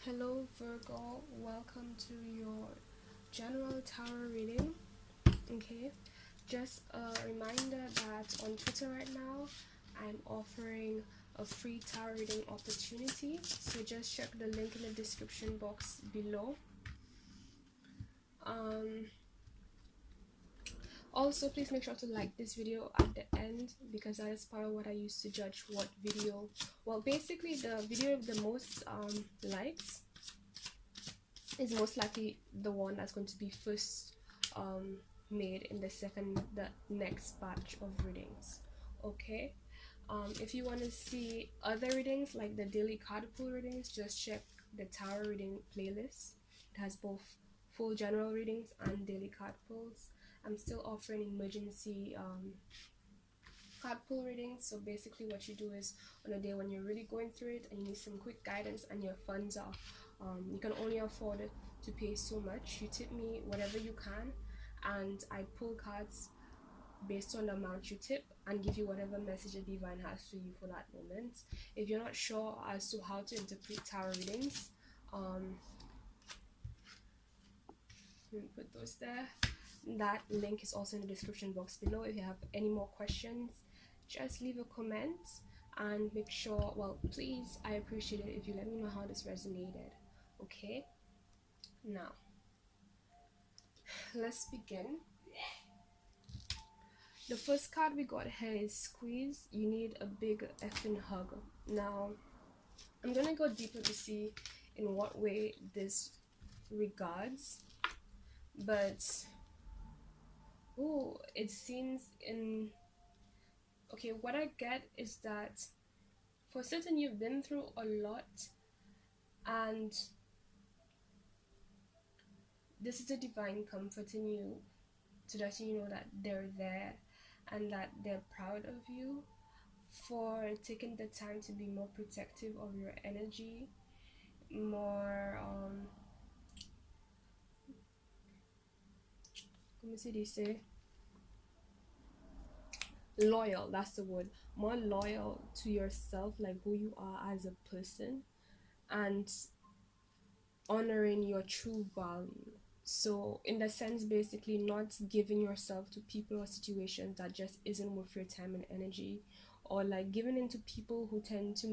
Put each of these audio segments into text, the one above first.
Hello Virgo, welcome to your general tarot reading. Okay, just a reminder that on Twitter right now I'm offering a free tarot reading opportunity, so just check the link in the description box below. Also, please make sure to like this video at the end, because that is part of what I use to judge what video, well, basically the video with the most likes is most likely the one that's going to be first made in the next batch of readings. Okay, if you want to see other readings like the daily card pull readings, just check the tarot reading playlist. It has both full general readings and daily card pulls. I'm still offering emergency card pull readings. So basically what you do is, on a day when you're really going through it and you need some quick guidance and your funds are you can only afford to pay so much, you tip me whatever you can and I pull cards based on the amount you tip and give you whatever message the divine has for you for that moment. If you're not sure as to how to interpret tarot readings, let me put those there. That link is also in the description box below. If you have any more questions, just leave a comment and make sure, well, please, I appreciate it if you let me know how this resonated. Okay, now let's begin. The first card we got here is Squeeze. You need a big effing hug. Now I'm gonna go deeper to see in what way this regards, but oh, it seems in, okay, what I get is that for certain you've been through a lot and this is the divine comforting you to let you know that they're there and that they're proud of you for taking the time to be more protective of your energy, more let me say loyal, that's the word, more loyal to yourself, like who you are as a person, and honoring your true value. So in the sense, basically not giving yourself to people or situations that just isn't worth your time and energy, or like giving into people who tend to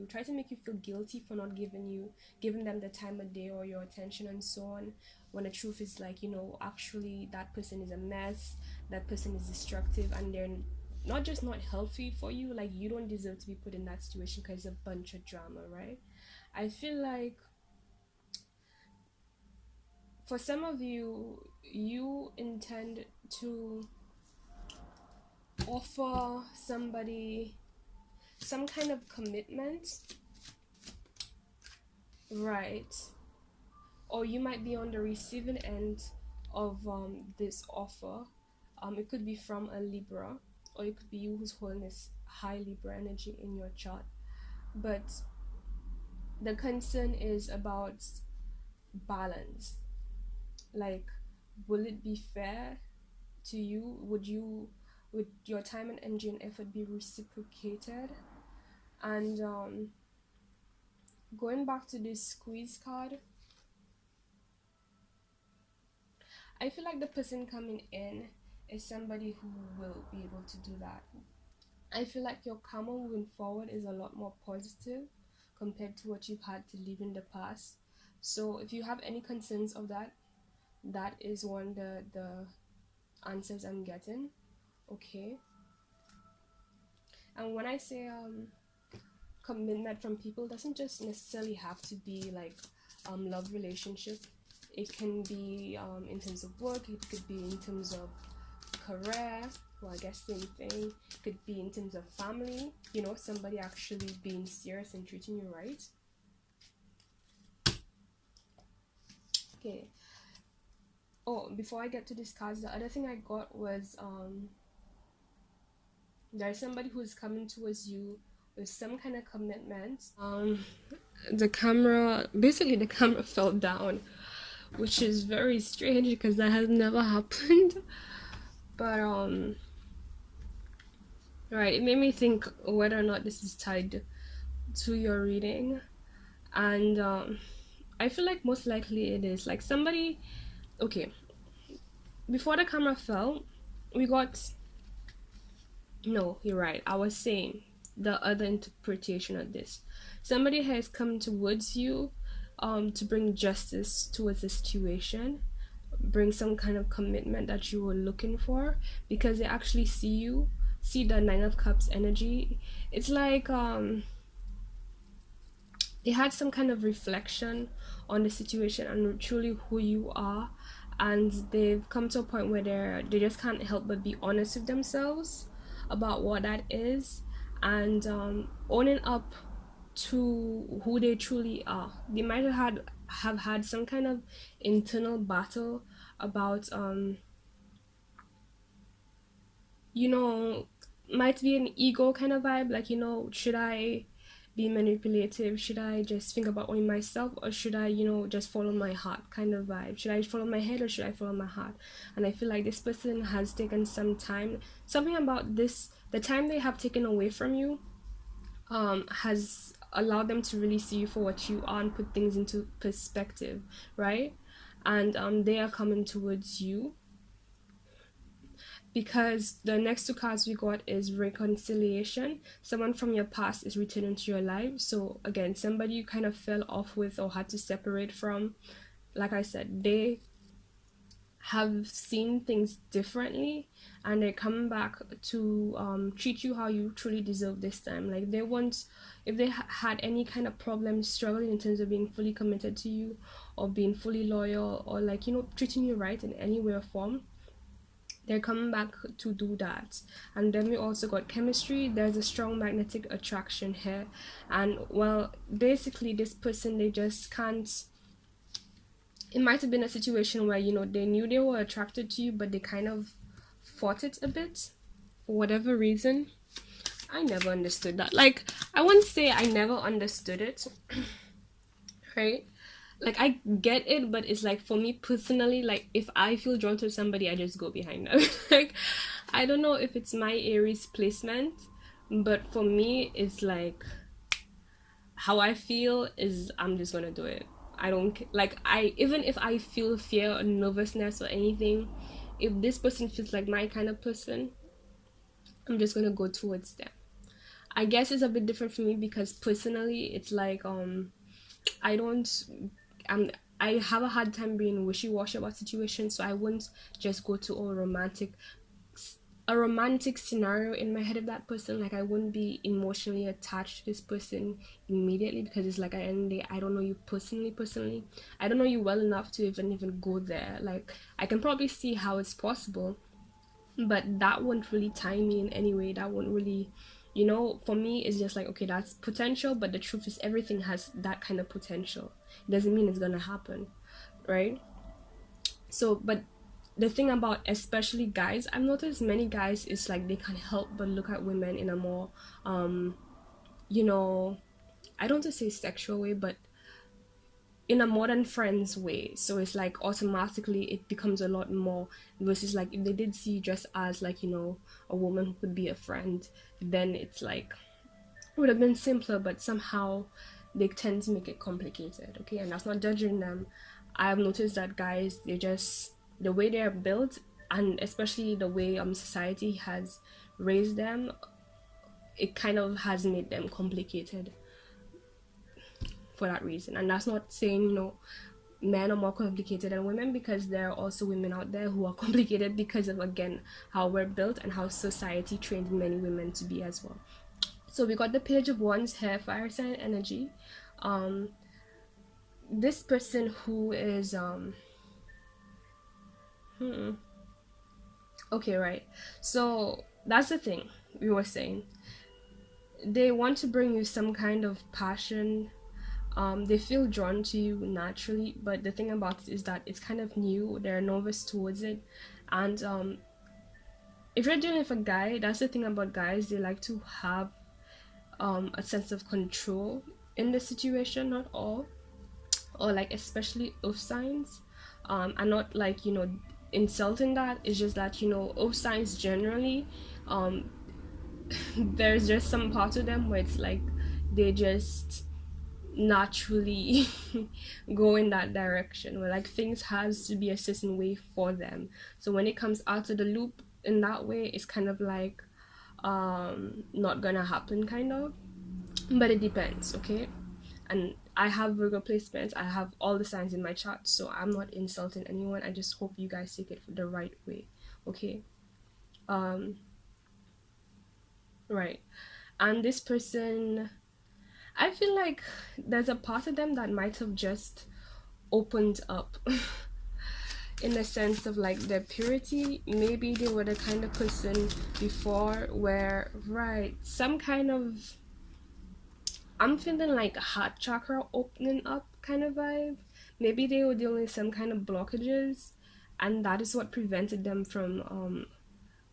try to make you feel guilty for not giving them the time of day or your attention and so on, when the truth is, like, you know, actually that person is a mess, that person is destructive, and they're not just not healthy for you, like you don't deserve to be put in that situation because it's a bunch of drama, right? I feel like for some of you, you intend to offer somebody some kind of commitment, right? Or you might be on the receiving end of this offer. It could be from a Libra, or it could be you who's holding this high Libra energy in your chart. But the concern is about balance. Like, will it be fair to you? Would your time and energy and effort be reciprocated? And going back to this Squeeze card, I feel like the person coming in is somebody who will be able to do that. I feel like your karma moving forward is a lot more positive compared to what you've had to live in the past. So if you have any concerns of that, that is one of the answers I'm getting. Okay, and when I say commitment from people, doesn't just necessarily have to be like love relationship. It can be in terms of work, it could be in terms of career, well, I guess same thing. It could be in terms of family, you know, somebody actually being serious and treating you right. Okay, oh, before I get to this cards, the other thing I got was there's somebody who's coming towards you with some kind of commitment. The camera fell down, which is very strange because that has never happened. But right, it made me think whether or not this is tied to your reading. And I feel like most likely it is like somebody. Okay, before the camera fell, we got. No, you're right. I was saying the other interpretation of this. Somebody has come towards you to bring justice towards the situation, bring some kind of commitment that you were looking for, because they actually see the Nine of Cups energy. It's like they had some kind of reflection on the situation and truly who you are, and they've come to a point where they just can't help but be honest with themselves about what that is, and owning up to who they truly are. They might have had some kind of internal battle about you know, might be an ego kind of vibe, like, you know, should I be manipulative, should I just think about only myself, or should I, you know, just follow my heart kind of vibe, should I follow my head or should I follow my heart? And I feel like this person has taken some time, something about this, the time they have taken away from you has allowed them to really see you for what you are and put things into perspective, right? And they are coming towards you, because the next two cards we got is reconciliation. Someone from your past is returning to your life. So again, somebody you kind of fell off with or had to separate from, like I said, they have seen things differently and they're coming back to treat you how you truly deserve this time. Like they want, if they had any kind of problem, struggling in terms of being fully committed to you or being fully loyal, or like, you know, treating you right in any way or form, they're coming back to do that. And then we also got chemistry. There's a strong magnetic attraction here, and well, basically this person, they just can't, it might have been a situation where, you know, they knew they were attracted to you, but they kind of fought it a bit for whatever reason. I never understood that. Like, I wouldn't say I never understood it right? Like, I get it, but it's like, for me personally, like, if I feel drawn to somebody, I just go behind them. Like, I don't know if it's my Aries placement, but for me, it's like, how I feel is I'm just gonna do it. I don't like, I even if I feel fear or nervousness or anything, if this person feels like my kind of person, I'm just gonna go towards them. I guess it's a bit different for me because personally, it's like I don't I have a hard time being wishy-washy about situations, so I wouldn't just go to a romantic scenario in my head of that person. Like, I wouldn't be emotionally attached to this person immediately, because it's like, at the end of the day, I don't know you personally. I don't know you well enough to even go there. Like, I can probably see how it's possible, but that wouldn't really tie me in any way. That wouldn't really, you know, for me, it's just like, okay, that's potential, but the truth is everything has that kind of potential. It doesn't mean it's gonna happen, right? So, but the thing about especially guys, I've noticed many guys, it's like they can't help but look at women in a more you know, I don't want to say sexual way, but in a modern friends way. So it's like automatically it becomes a lot more, versus like if they did see you just as, like, you know, a woman who could be a friend, then it's like, it would have been simpler, but somehow they tend to make it complicated. Okay, and that's not judging them. I've noticed that guys, they just, the way they are built, and especially the way society has raised them, it kind of has made them complicated for that reason. And that's not saying, you know, men are more complicated than women, because there are also women out there who are complicated because of, again, how we're built and how society trained many women to be as well. So we got the Page of Wands here, fire sign energy. This person who is okay, right, so that's the thing we were saying. They want to bring you some kind of passion. They feel drawn to you naturally, but the thing about it is that it's kind of new. They're novice towards it, and if you're dealing with a guy, that's the thing about guys, they like to have a sense of control in the situation. Not all, or like especially earth signs, and not like, you know, insulting that. It's just that, you know, earth signs generally, there's just some part of them where it's like they just naturally go in that direction, where like things has to be a certain way for them. So when it comes out of the loop in that way, it's kind of like not gonna happen, kind of. But it depends, okay? And I have Virgo placements, I have all the signs in my chart, so I'm not insulting anyone. I just hope you guys take it the right way, okay? um right. And this person, I feel like there's a part of them that might have just opened up in the sense of like their purity. Maybe they were the kind of person before where, right, some kind of, I'm feeling like a heart chakra opening up kind of vibe. Maybe they were dealing with some kind of blockages, and that is what prevented them from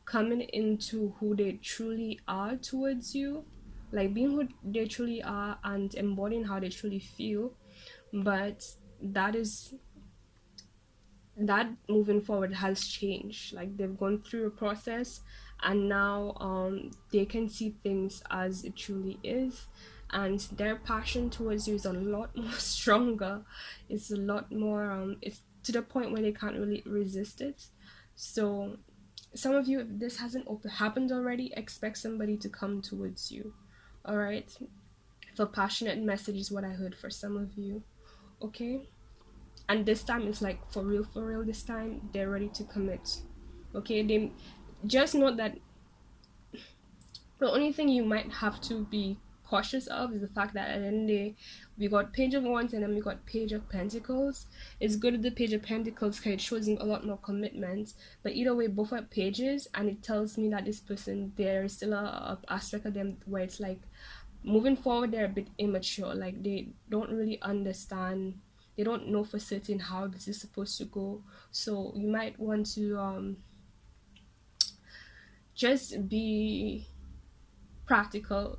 coming into who they truly are towards you, like being who they truly are and embodying how they truly feel. But that is, that moving forward has changed. Like they've gone through a process, and now they can see things as it truly is, and their passion towards you is a lot more stronger. It's a lot more it's to the point where they can't really resist it. So some of you, if this hasn't happened already, expect somebody to come towards you. All right, the passionate message is what I heard for some of you, okay? And this time it's like for real, this time they're ready to commit, okay? They just know that the only thing you might have to be cautious of is the fact that at the end of the day, we got Page of Wands and then we got Page of Pentacles. It's good at the Page of Pentacles because it shows a lot more commitment, but either way, both are pages, and it tells me that this person, there is still a aspect of them where it's like moving forward they're a bit immature, like they don't really understand, they don't know for certain how this is supposed to go. So you might want to just be practical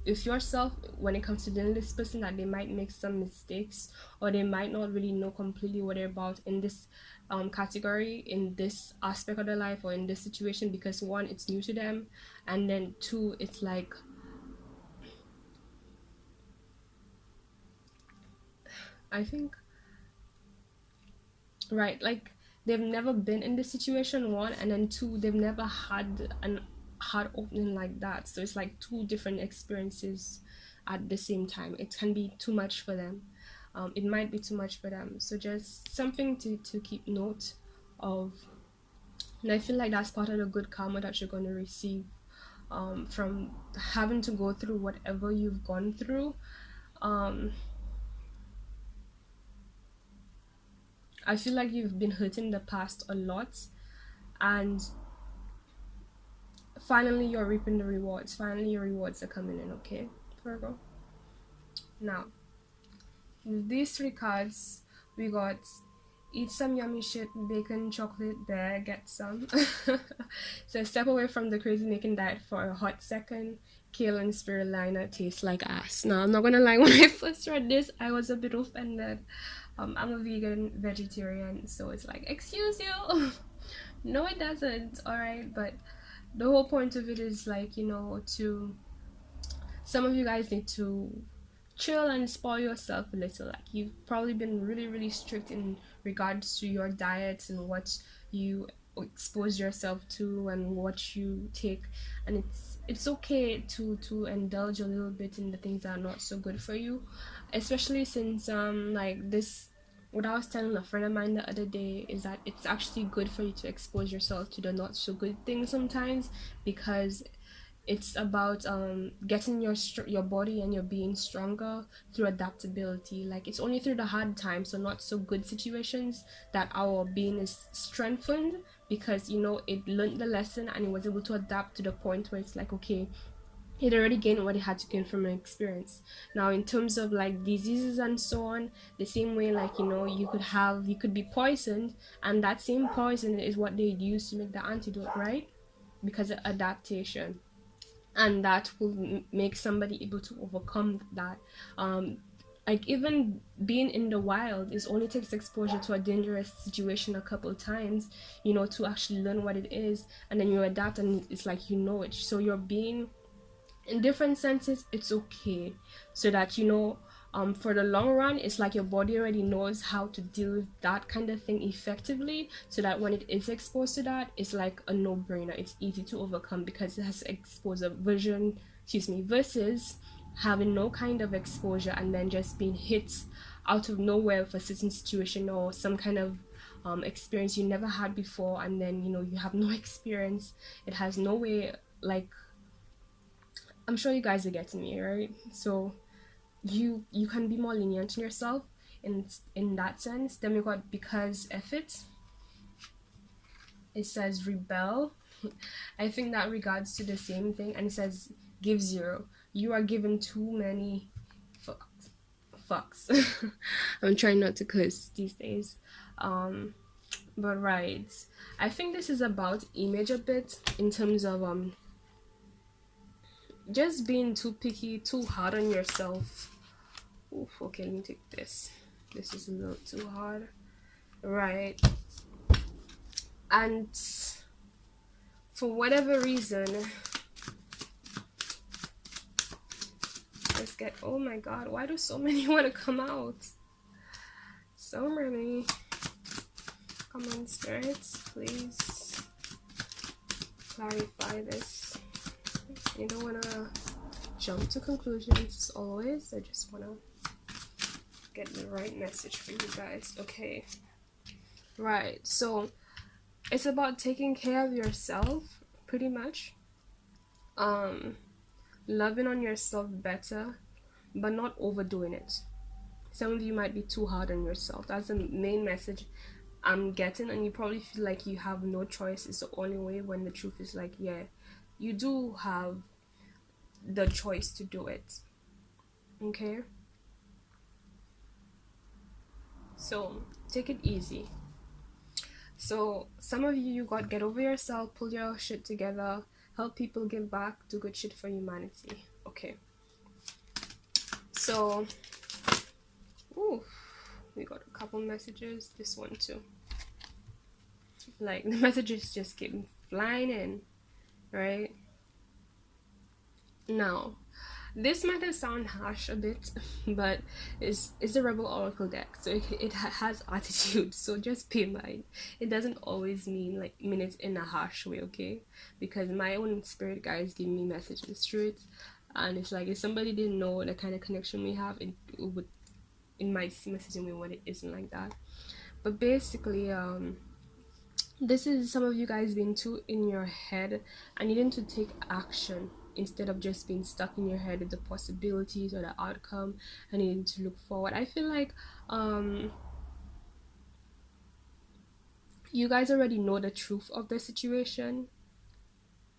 with yourself when it comes to dealing with this person, that they might make some mistakes, or they might not really know completely what they're about in this category, in this aspect of their life, or in this situation, because one, it's new to them, and then two, it's like, I think, right, like they've never been in this situation, one, and then two, they've never had an heart opening like that. So it's like two different experiences at the same time. It can be too much for them. It might be too much for them, so just something to keep note of. And I feel like that's part of the good karma that you're going to receive from having to go through whatever you've gone through. I feel like you've been hurt in the past a lot, and finally you're reaping the rewards. Finally your rewards are coming in, okay, Virgo? Now, with these three cards, we got eat some yummy shit, bacon, chocolate, bear, get some. So step away from the crazy making diet for a hot second. Kale and spirulina taste like ass. Now, I'm not gonna lie, when I first read this, I was a bit offended. I'm a vegan vegetarian, so it's like, excuse you. No, it doesn't, alright? But the whole point of it is like, you know, to some of you guys need to chill and spoil yourself a little. Like you've probably been really strict in regards to your diet and what you expose yourself to and what you take, and it's okay to indulge a little bit in the things that are not so good for you, especially since like this, what I was telling a friend of mine the other day is that it's actually good for you to expose yourself to the not so good things sometimes, because it's about getting your body and your being stronger through adaptability. Like it's only through the hard times, so not so good situations, that our being is strengthened, because you know it learned the lesson and it was able to adapt to the point where it's like, okay, it already gained what it had to gain from an experience. Now in terms of like diseases and so on, the same way, like, you know, you could be poisoned, and that same poison is what they use to make the antidote, right? Because of adaptation, and that will make somebody able to overcome that. Like even being in the wild is only takes exposure to a dangerous situation a couple times, you know, to actually learn what it is, and then you adapt, and it's like, you know it. So you're being in different senses, it's okay, so that, you know, for the long run, it's like your body already knows how to deal with that kind of thing effectively, so that when it is exposed to that, it's like a no-brainer. It's easy to overcome because it has exposure vision, excuse me, versus having no kind of exposure and then just being hit out of nowhere with a certain situation or some kind of experience you never had before, and then you have no experience. It has no way, like, I'm sure you guys are getting me, right? So you can be more lenient on yourself in that sense. Then we got because effort. It says rebel. I think that regards to the same thing, and it says give zero. You are given too many fucks. I'm trying not to curse these days. But right, I think this is about image a bit, in terms of just being too picky, too hard on yourself. Oof, okay, let me take this. This is a little too hard. Right. And for whatever reason, let's get, oh my god, why do so many want to come out? So many. Come on, spirits, please clarify this. You don't want to jump to conclusions as always. I just want to get the right message for you guys. Okay, right, so it's about taking care of yourself, pretty much. Loving on yourself better, but not overdoing it. Some of you might be too hard on yourself. That's the main message I'm getting, and you probably feel like you have no choice. It's the only way, when the truth is like, yeah, you do have the choice to do it. Okay, so take it easy. So some of you got get over yourself, pull your shit together, help people, give back, do good shit for humanity. Okay, so ooh, we got a couple messages. This one too, like the messages just keep flying in. Right now, this might have sound harsh a bit, but it's a rebel oracle deck, so it has attitude, so just pay mind. It doesn't always mean it in a harsh way, okay? Because my own spirit guides give me messages through it, and it's like, if somebody didn't know the kind of connection we have, it might seem a certain way when it isn't like that. But basically, this is some of you guys being too in your head and needing to take action, instead of just being stuck in your head with the possibilities or the outcome and needing to look forward. I feel like you guys already know the truth of the situation.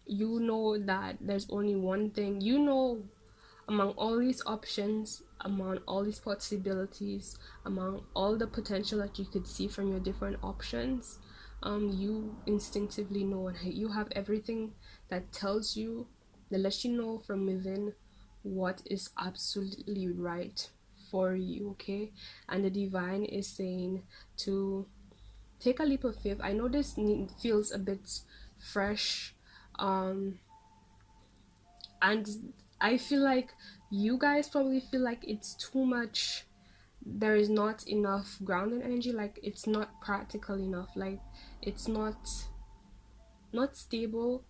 You know that there's only one thing. You know, among all these options, among all these possibilities, among all the potential that you could see from your different options, you instinctively know, and you have everything that tells you, that lets you know from within what is absolutely right for you. Okay, and the divine is saying to take a leap of faith. I know this feels a bit fresh, and I feel like you guys probably feel like it's too much. There is not enough grounded energy, like it's not practical enough, like it's not stable.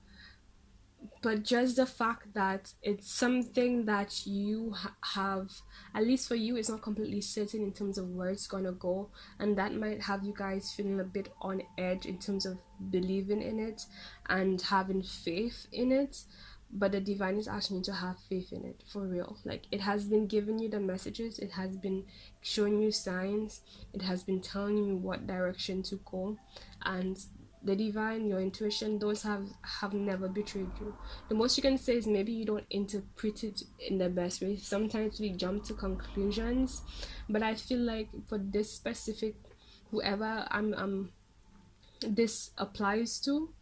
But just the fact that it's something that you have, at least for you, it's not completely certain in terms of where it's gonna go, and that might have you guys feeling a bit on edge in terms of believing in it and having faith in it. But the divine is asking you to have faith in it for real. Like, it has been giving you the messages, it has been showing you signs, it has been telling you what direction to go, and the divine, your intuition, those have never betrayed you. The most you can say is maybe you don't interpret it in the best way. Sometimes we jump to conclusions, but I feel like for this specific, whoever this applies to,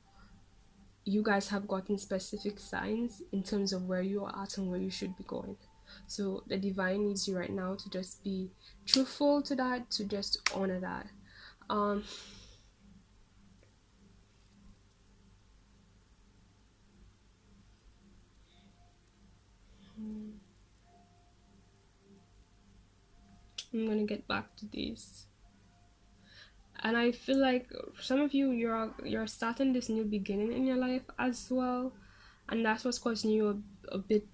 you guys have gotten specific signs in terms of where you are at and where you should be going. So the divine needs you right now to just be truthful to that, to just honor that. I'm gonna get back to these. And I feel like some of you, you're starting this new beginning in your life as well, and that's what's causing you a bit.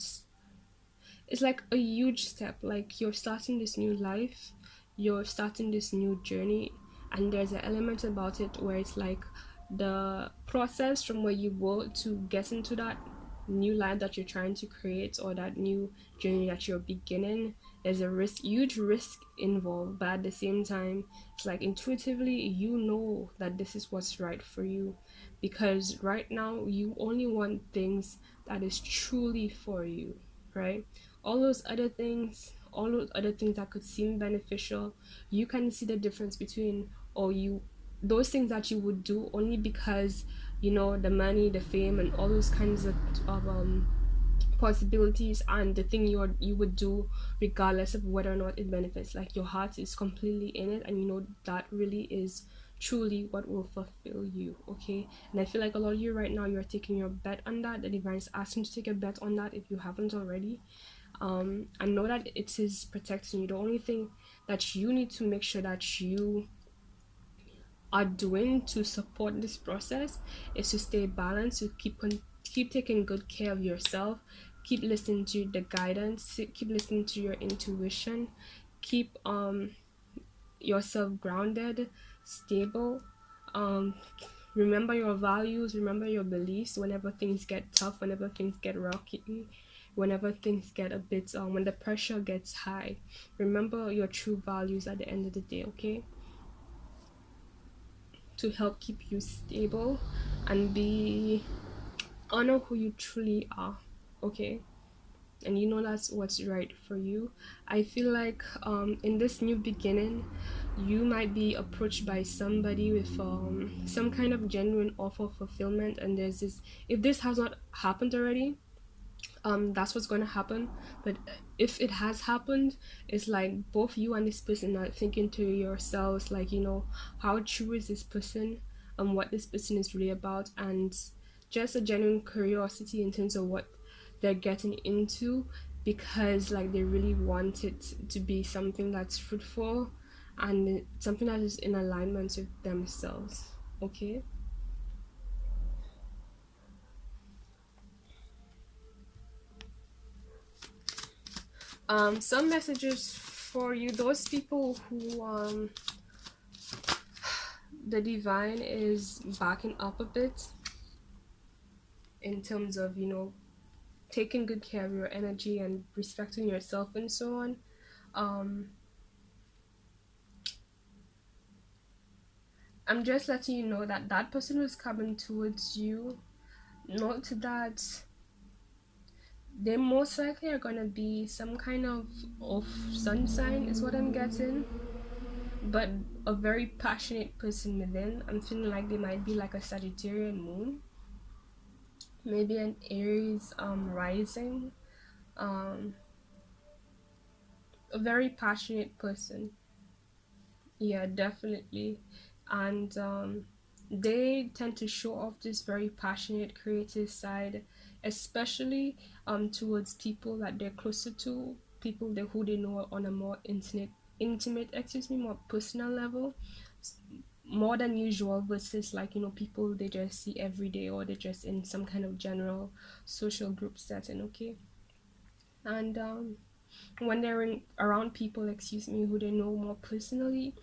It's like a huge step. Like you're starting this new life, you're starting this new journey, and there's an element about it where it's like the process from where you were to get into that new life that you're trying to create, or that new journey that you're beginning. There's a huge risk involved, but at the same time, it's like intuitively you know that this is what's right for you, because right now you only want things that is truly for you, right? All those other things that could seem beneficial, you can see the difference between, or you those things that you would do only because the money, the fame, and all those kinds of possibilities, and the thing you would do regardless of whether or not it benefits. Like your heart is completely in it, and that really is truly what will fulfill you. Okay, and I feel like a lot of you right now, you're taking your bet on that. The divine is asking you to take a bet on that if you haven't already. And know that it is protecting you. The only thing that you need to make sure that you are doing to support this process is to stay balanced, to keep taking good care of yourself, keep listening to the guidance, keep listening to your intuition, keep yourself grounded, stable. Remember your values, remember your beliefs whenever things get tough, whenever things get rocky, whenever things get a bit when the pressure gets high. Remember your true values at the end of the day, okay? To help keep you stable and honor who you truly are, okay? And that's what's right for you. I feel like in this new beginning, you might be approached by somebody with some kind of genuine offer of fulfillment, and there's this, if this has not happened already, that's what's going to happen. But if it has happened, it's like both you and this person are thinking to yourselves, like, how true is this person, and what this person is really about, and just a genuine curiosity in terms of what they're getting into, because like they really want it to be something that's fruitful and something that is in alignment with themselves, okay? Some messages for you, those people who the divine is backing up a bit in terms of taking good care of your energy and respecting yourself and so on. I'm just letting you know that that person who's coming towards you, note that they most likely are gonna be some kind of sun sign, is what I'm getting, but a very passionate person within. I'm feeling like they might be like a Sagittarian moon, maybe an Aries rising, um a very passionate person. Yeah, definitely. And they tend to show off this very passionate creative side, especially towards people that they're closer to, people who they know on a more intimate, more personal level, more than usual, versus like people they just see every day, or they're just in some kind of general social group setting, okay? And when they're around people, who they know more personally,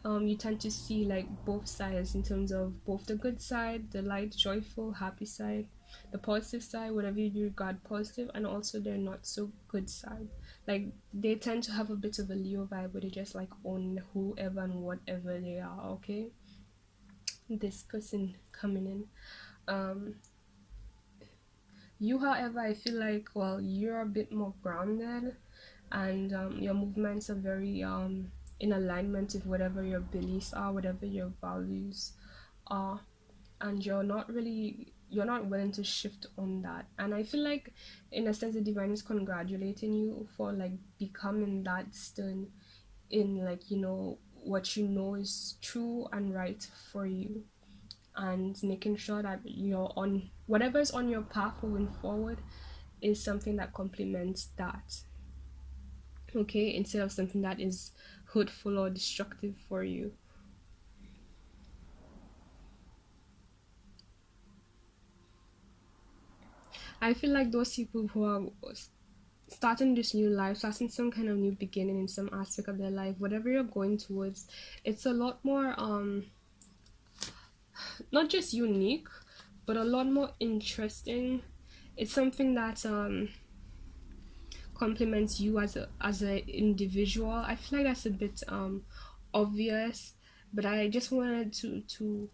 you tend to see like both sides, in terms of both the good side, the light, joyful, happy side, the positive side, whatever you regard positive, and also their not so good side. Like they tend to have a bit of a Leo vibe, where they just like own whoever and whatever they are, okay? This person coming in. You, however, I feel like, well, you're a bit more grounded, and your movements are very in alignment with whatever your beliefs are, whatever your values are, and you're not willing to shift on that. And I feel like, in a sense, the divine is congratulating you for like becoming that stern in, like, what is true and right for you, and making sure that you're on whatever's on your path moving forward is something that complements that, okay, instead of something that is hurtful or destructive for you. I feel like those people who are starting this new life, starting some kind of new beginning in some aspect of their life, whatever you're going towards, it's a lot more not just unique, but a lot more interesting. It's something that complements you as an individual. I feel like that's a bit obvious, but I just wanted to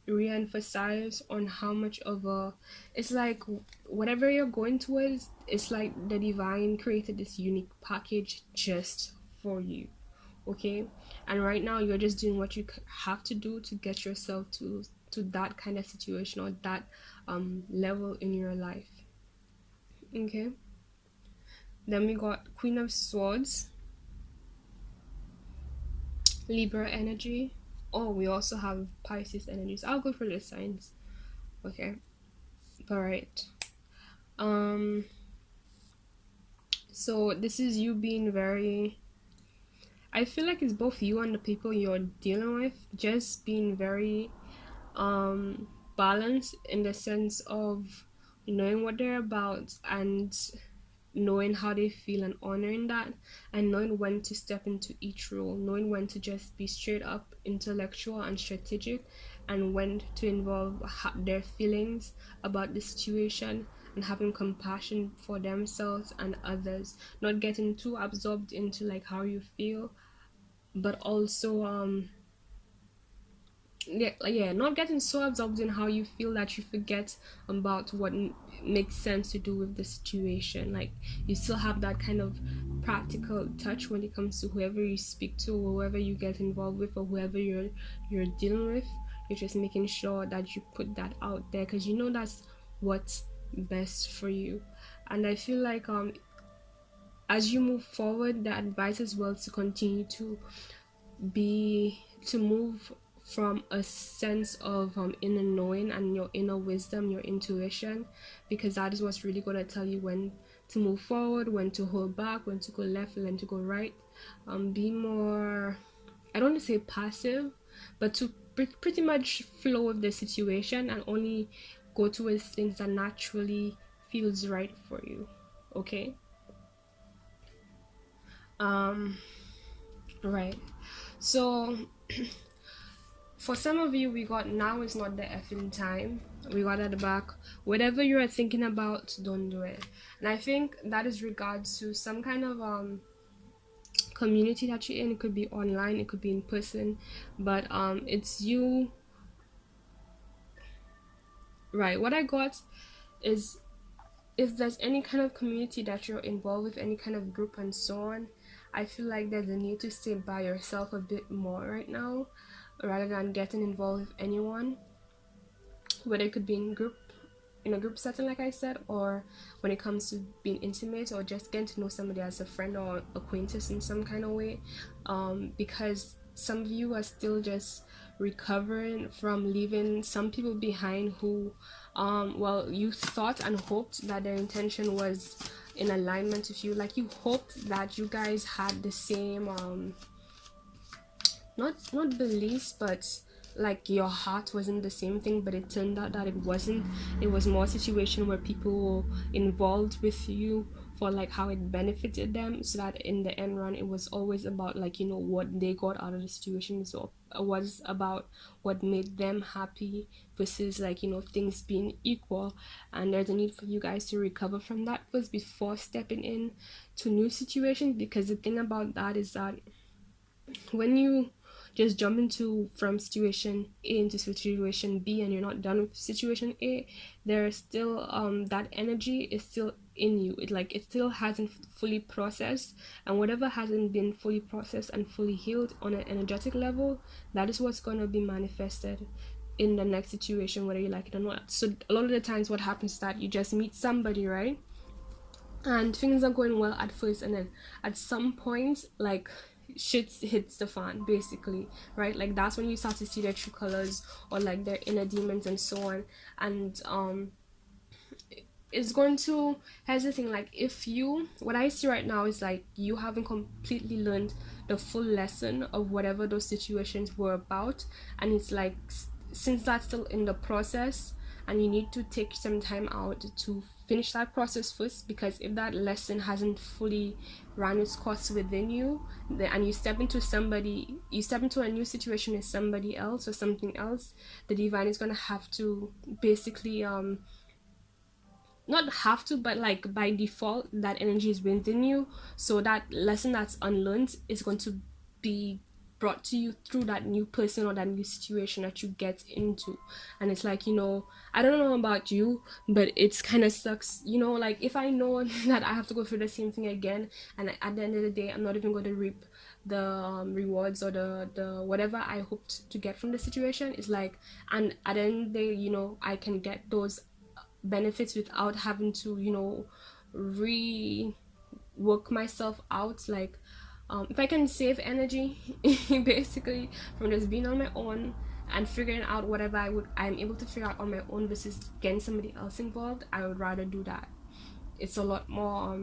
re-emphasize on how much of a, it's like whatever you're going towards, it's like the divine created this unique package just for you. Okay, and right now you're just doing what you have to do to get yourself to that kind of situation or that level in your life. Okay, then we got Queen of Swords, Libra energy. Oh, we also have Pisces energies. I'll go for the signs. Okay, all right. um so this is you being very, I feel like it's both you and the people you're dealing with just being very balanced in the sense of knowing what they're about and knowing how they feel and honoring that, and knowing when to step into each role, knowing when to just be straight up intellectual and strategic, and when to involve their feelings about the situation, and having compassion for themselves and others, not getting too absorbed into like how you feel, but also yeah, not getting so absorbed in how you feel that you forget about what makes sense to do with the situation. Like, you still have that kind of practical touch when it comes to whoever you speak to, or whoever you get involved with, or whoever you're dealing with. You're just making sure that you put that out there because you know that's what's best for you. And I feel like as you move forward, the advice as well to continue to move from a sense of inner knowing and your inner wisdom, your intuition, because that is what's really going to tell you when to move forward, when to hold back, when to go left, when to go right. Be more, I don't want to say passive, but to pretty much flow with the situation and only go towards things that naturally feels right for you. Okay. Right. So for some of you, we got now is not the effing time. We got at the back. Whatever you are thinking about, don't do it. And I think that is regards to some kind of community that you're in. It could be online, it could be in person, but it's you. Right. What I got is, if there's any kind of community that you're involved with, any kind of group and so on, I feel like there's a need to stay by yourself a bit more right now, rather than getting involved with anyone, whether it could be in a group setting like I said, or when it comes to being intimate, or just getting to know somebody as a friend or acquaintance in some kind of way, because some of you are still just recovering from leaving some people behind who well, you thought and hoped that their intention was in alignment with you. Like, you hoped that you guys had the same not beliefs, but like your heart wasn't the same thing, but it turned out that it wasn't. It was more a situation where people were involved with you for like how it benefited them, so that in the end run it was always about like, you know, what they got out of the situation. So it was about what made them happy versus like, you know, things being equal. And there's a need for you guys to recover from that first before stepping in to new situations, because the thing about that is that when you just jump into from situation A into situation B and you're not done with situation A, there's still that energy is still in you. It still hasn't fully processed, and whatever hasn't been fully processed and fully healed on an energetic level, that is what's going to be manifested in the next situation, whether you like it or not. So a lot of the times what happens is that you just meet somebody, right, and things are going well at first, and then at some point, like, shit hits the fan, basically, right? Like, that's when you start to see their true colors, or like their inner demons and so on. And it's going to, here's the thing, like, if you, what I see right now is like you haven't completely learned the full lesson of whatever those situations were about. And it's like, since that's still in the process, and you need to take some time out to finish that process first, because if that lesson hasn't fully run its course within you, and you step into a new situation with somebody else or something else, the divine is going to have to basically not have to, but like by default that energy is within you, so that lesson that's unlearned is going to be brought to you through that new person or that new situation that you get into. And it's like, I don't know about you, but it's kind of sucks, like if I know that I have to go through the same thing again, and at the end of the day I'm not even going to reap the rewards or the whatever I hoped to get from the situation. It's like, and at the end of the day, I can get those benefits without having to rework myself out. Like, if I can save energy basically from just being on my own and figuring out whatever I'm able to figure out on my own versus getting somebody else involved, I would rather do that. It's a lot more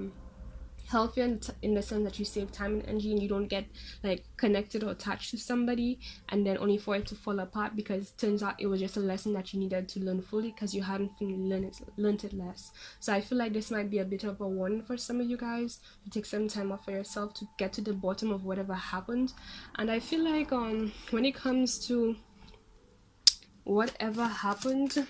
healthier in the sense that you save time and energy, and you don't get like connected or attached to somebody and then only for it to fall apart because it turns out it was just a lesson that you needed to learn fully because you hadn't learned it less. So I feel like this might be a bit of a warning for some of you guys to take some time off for yourself to get to the bottom of whatever happened. And I feel like when it comes to whatever happened,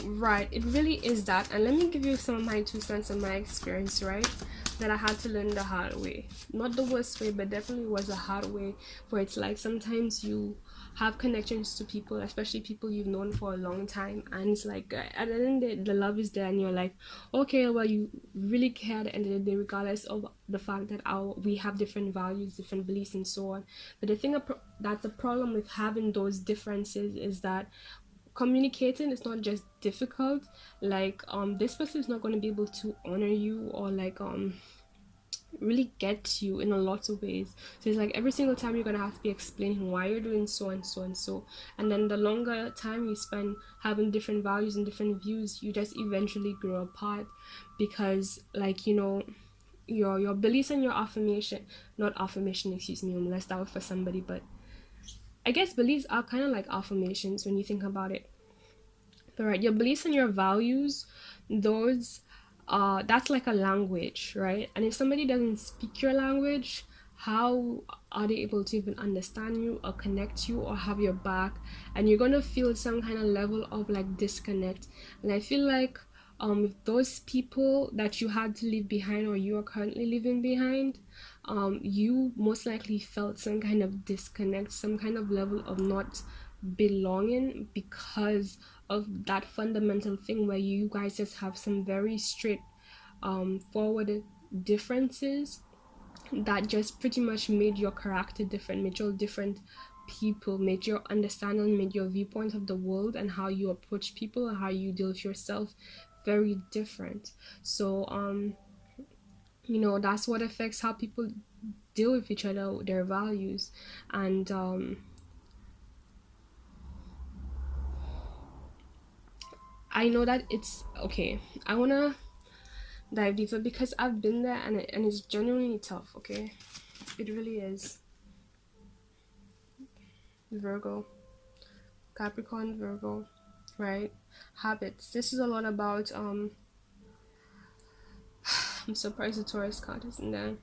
right, it really is that. And let me give you some of my 2 cents and my experience, right, that I had to learn the hard way. Not the worst way, but definitely was a hard way, where it's like sometimes you have connections to people, especially people you've known for a long time, and it's like at the end of the day, the love is there and you're like, okay, well, you really care at the end of the day, regardless of the fact that we have different values, different beliefs and so on. But the thing that's the problem with having those differences is that communicating is not just difficult, like this person is not going to be able to honor you or like really get you in a lot of ways. So it's like every single time you're gonna have to be explaining why you're doing so and so and so, and then the longer time you spend having different values and different views, you just eventually grow apart, because like your beliefs and your affirmation, excuse me, unless that was for somebody, but I guess beliefs are kind of like affirmations when you think about it. But right, your beliefs and your values, those that's like a language, right? And if somebody doesn't speak your language, how are they able to even understand you or connect you or have your back? And you're gonna feel some kind of level of like disconnect. And I feel like with those people that you had to leave behind or you are currently living behind, you most likely felt some kind of disconnect, some kind of level of not belonging, because of that fundamental thing where you guys just have some very straight forward differences that just pretty much made your character different, made you different people, made your understanding, made your viewpoint of the world and how you approach people and how you deal with yourself very different. So that's what affects how people deal with each other, their values. And I know that it's okay. I want to dive deeper because I've been there, and it's genuinely tough, okay? It really is. Virgo, Capricorn, Virgo, right? Habits. This is a lot about I'm surprised the Taurus card isn't there.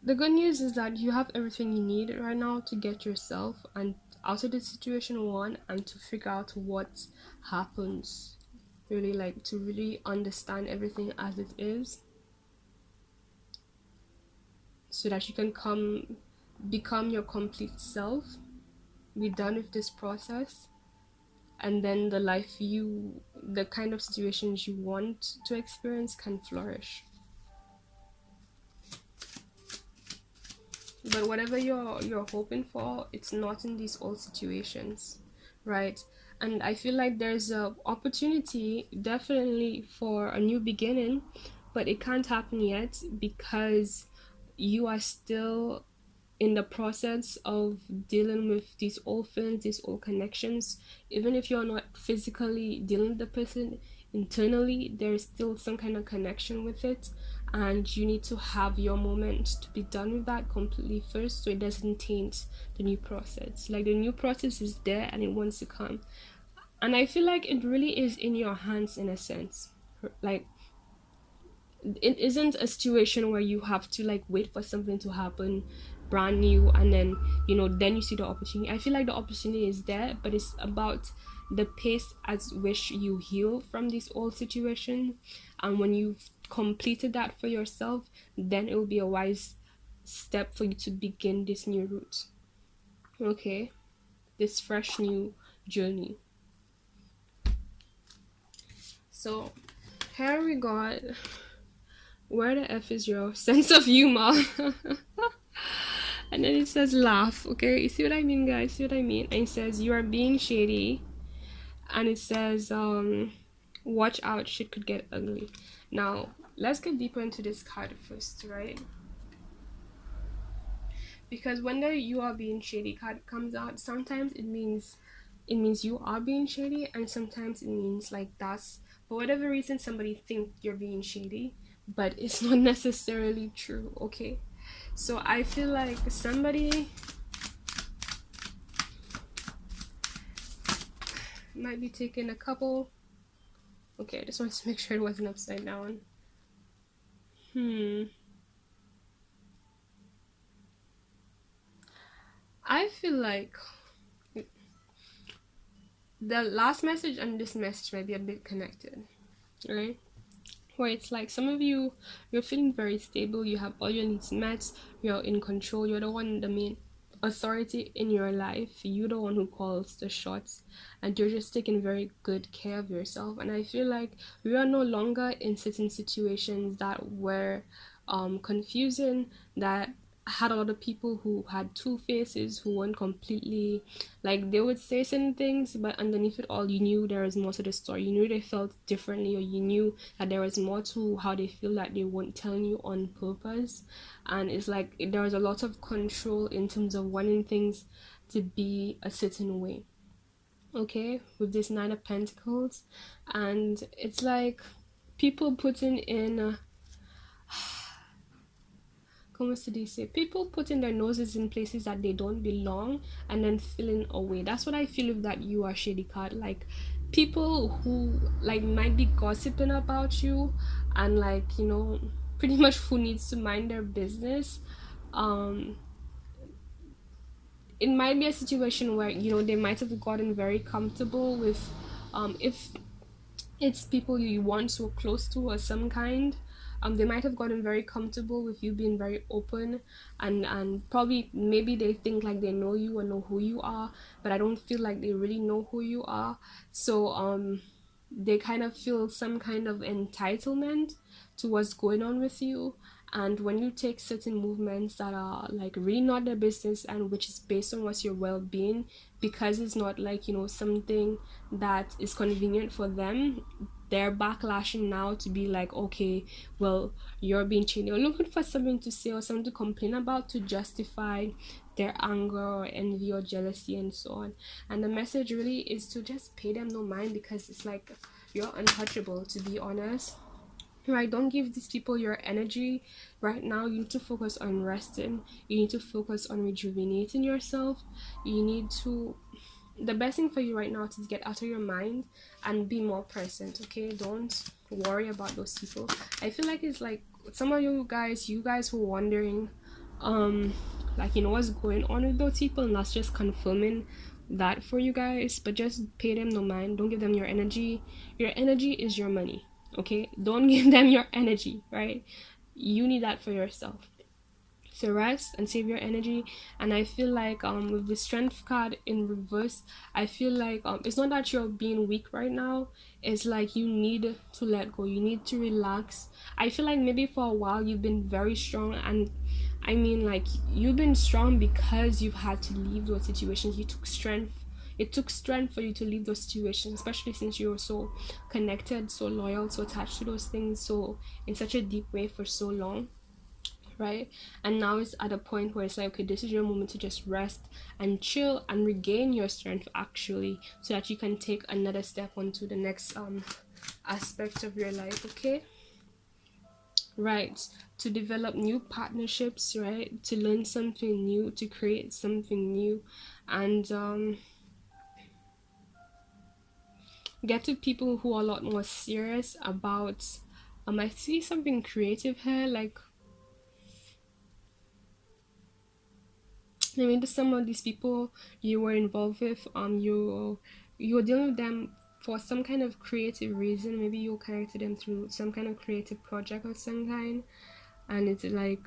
The good news is that you have everything you need right now to get yourself and out of the situation, one, and to figure out what happens, really, like to really understand everything as it is, so that you can become your complete self, be done with this process, and then the kind of situations you want to experience can flourish. But whatever you're hoping for, it's not in these old situations, right? And I feel like there's a opportunity definitely for a new beginning, but it can't happen yet because you are still in the process of dealing with these old feelings, these old connections. Even if you're not physically dealing with the person, internally there's still some kind of connection with it, and you need to have your moment to be done with that completely first, so it doesn't taint the new process. Like, the new process is there and it wants to come, and I feel like it really is in your hands in a sense. Like, it isn't a situation where you have to like wait for something to happen brand new and then, you know, then you see the opportunity. I feel like the opportunity is there, but it's about the pace at which you heal from this old situation, and when you've completed that for yourself, then it will be a wise step for you to begin this new route, okay, this fresh new journey. So here we got, where the F is your sense of humor? And then it says laugh, okay? You see what I mean, guys? See what I mean? And it says you are being shady. And it says watch out, shit could get ugly. Now, let's get deeper into this card first, right? Because when the you are being shady card comes out, sometimes it means you are being shady, and sometimes it means like that's for whatever reason somebody think you're being shady, but it's not necessarily true, okay? So I feel like somebody might be taking a couple. Okay, I just wanted to make sure it wasn't upside down. I feel like the last message and this message might be a bit connected, right? Where it's like some of you, you're feeling very stable, you have all your needs met, you're in control, you're the one, the main authority in your life, you're the one who calls the shots, and you're just taking very good care of yourself. And I feel like we are no longer in certain situations that were confusing, that had a lot of people who had two faces, who weren't completely, like, they would say certain things, but underneath it all you knew there was more to the story. You knew they felt differently, or you knew that there was more to how they feel that they weren't telling you on purpose. And it's like there was a lot of control in terms of wanting things to be a certain way, okay, with this Nine of Pentacles. And it's like people putting in people putting their noses in places that they don't belong and then feeling away. That's what I feel with that you are shady card. Like, people who like might be gossiping about you, and like, you know, pretty much who needs to mind their business. It might be a situation where, you know, they might have gotten very comfortable with if it's people you want so close to or some kind, they might have gotten very comfortable with you being very open, and probably maybe they think like they know you or know who you are, but I don't feel like they really know who you are. So they kind of feel some kind of entitlement to what's going on with you. And when you take certain movements that are like really not their business, and which is based on what's your well-being, because it's not like, you know, something that is convenient for them, they're backlashing now to be like, okay, well, you're being cheated, or looking for something to say or something to complain about to justify their anger or envy or jealousy and so on. And the message really is to just pay them no mind, because it's like you're untouchable, to be honest, right? Don't give these people your energy right now. You need to focus on resting, you need to focus on rejuvenating yourself. You need to, the best thing for you right now is to get out of your mind and be more present, okay? Don't worry about those people. I feel like it's like some of you guys who are wondering like, you know, what's going on with those people, and that's just confirming that for you guys. But just pay them no mind. Don't give them your energy. Your energy is your money, okay? Don't give them your energy, right? You need that for yourself. So rest and save your energy. And I feel like with the Strength card in reverse, I feel like it's not that you're being weak right now, it's like you need to let go, you need to relax. I feel like maybe for a while you've been very strong, and I mean, like, you've been strong because you've had to leave those situations. It took strength for you to leave those situations, especially since you were so connected, so loyal, so attached to those things, so in such a deep way for so long, right? And now it's at a point where it's like, okay, this is your moment to just rest and chill and regain your strength, actually, so that you can take another step onto the next aspect of your life, okay? Right. To develop new partnerships, right? To learn something new, to create something new, and get to people who are a lot more serious about I see something creative here, like I mean some of these people you were involved with, you're dealing with them for some kind of creative reason. Maybe you connected them through some kind of creative project of some kind, and it's like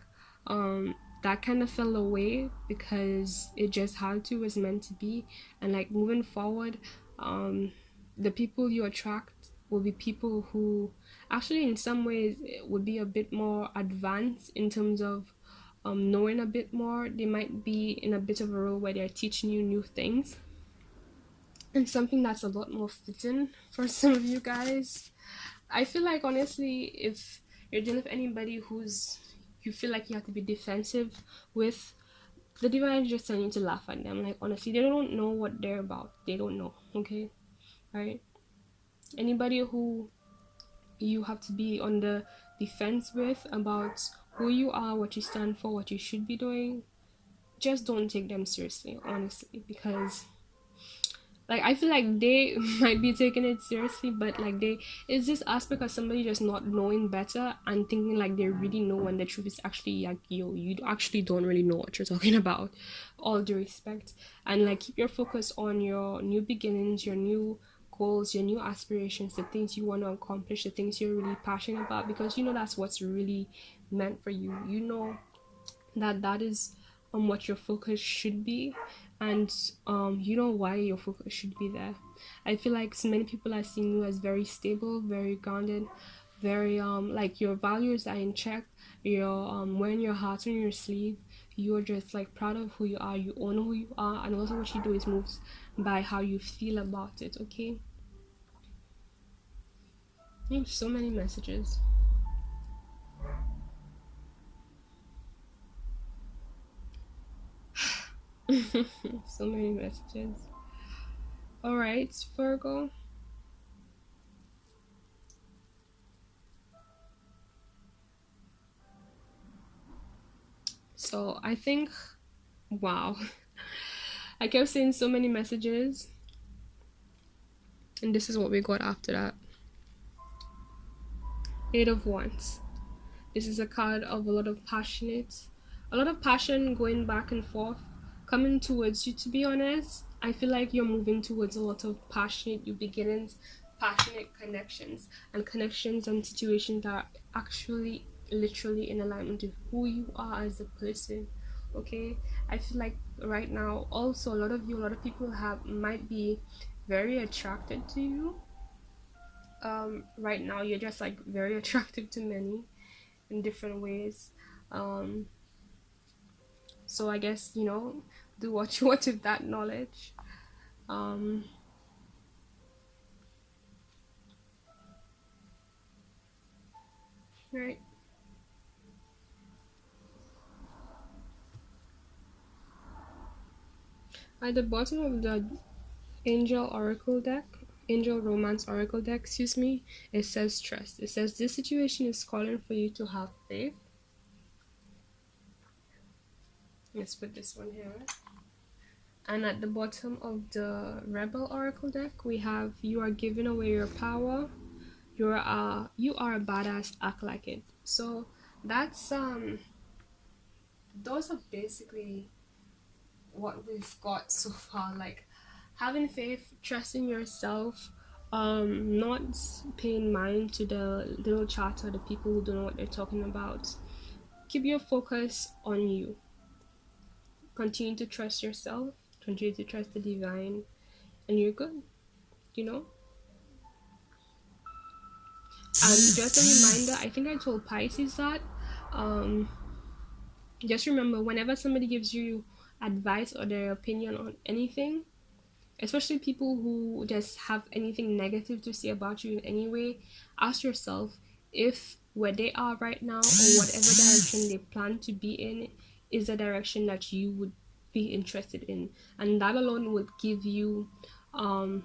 that kind of fell away because it just had to, was meant to be. And like moving forward, the people you attract will be people who actually in some ways would be a bit more advanced in terms of knowing a bit more. They might be in a bit of a role where they're teaching you new things, and something that's a lot more fitting for some of you guys. I feel like honestly, if you're dealing with anybody who's you feel like you have to be defensive with, the divine is just telling you to laugh at them. Like honestly, they don't know what they're about. They don't know. Okay, right? Anybody who you have to be on the defense with about who you are, what you stand for, what you should be doing, just don't take them seriously, honestly, because like I feel like they might be taking it seriously, but like they, it's this aspect of somebody just not knowing better and thinking like they really know, when the truth is actually like you actually don't really know what you're talking about. All due respect. And like keep your focus on your new beginnings, your new goals, your new aspirations, the things you want to accomplish, the things you're really passionate about, because you know that's what's really meant for you. You know that that is what your focus should be, and you know why your focus should be there. I feel like so many people are seeing you as very stable, very grounded, very like your values are in check. You're wearing your heart on your sleeve. You're just like proud of who you are, you own who you are, and also what you do is moves by how you feel about it. Okay, you have so many messages. So many messages. All right, Virgo. So I think, wow, I kept saying so many messages, and this is what we got after that. Eight of Wands. This is a card of a lot of passion going back and forth, coming towards you. To be honest, I feel like you're moving towards a lot of passionate new beginnings, passionate connections, and situations that are actually literally in alignment with who you are as a person. Okay, I feel like right now, also a lot of people have might be very attracted to you. Right now, you're just like very attractive to many in different ways. Um, so I guess do what you want with that knowledge. Um, right at the bottom of the Angel Oracle deck, Angel Romance Oracle deck, excuse me, it says trust. It says this situation is calling for you to have faith. Let's put this one here. And at the bottom of the Rebel Oracle deck, we have you are giving away your power. You are a badass. Act like it. So that's those are basically what we've got so far. Like having faith, trusting yourself, not paying mind to the little chatter, the people who don't know what they're talking about. Keep your focus on you. Continue to trust yourself, continue to trust the divine, and you're good, you know. Just a reminder, I think I told Pisces that um just remember, whenever somebody gives you advice or their opinion on anything, especially people who just have anything negative to say about you in any way, ask yourself if where they are right now or whatever direction they plan to be in is a direction that you would be interested in. And that alone would give you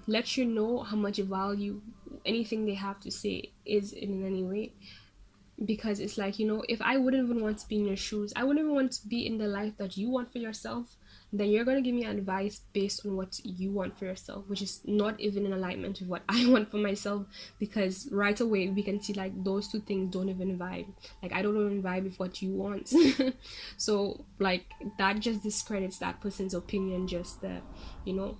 let you know how much value anything they have to say is in any way, because it's like, you know, if I wouldn't even want to be in your shoes, I wouldn't even want to be in the life that you want for yourself, then you're going to give me advice based on what you want for yourself, which is not even in alignment with what I want for myself, because right away we can see like those two things don't even vibe. Like, I don't even vibe with what you want. So like that just discredits that person's opinion, just that, you know,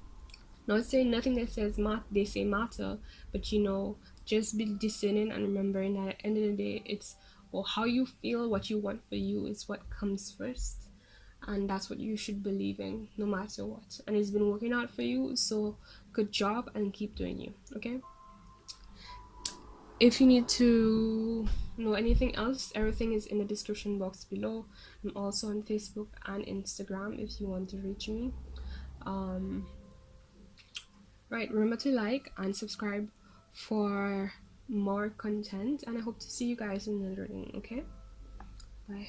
not saying nothing that says they say matter, but you know, just be discerning and remembering that at the end of the day, it's, well, how you feel, what you want for you is what comes first, and that's what you should believe in no matter what. And it's been working out for you, so good job and keep doing you. Okay. If you need to know anything else, everything is in the description box below. I'm also on Facebook and Instagram if you want to reach me. Right, remember to like and subscribe for more content, and I hope to see you guys in another one. Okay, bye.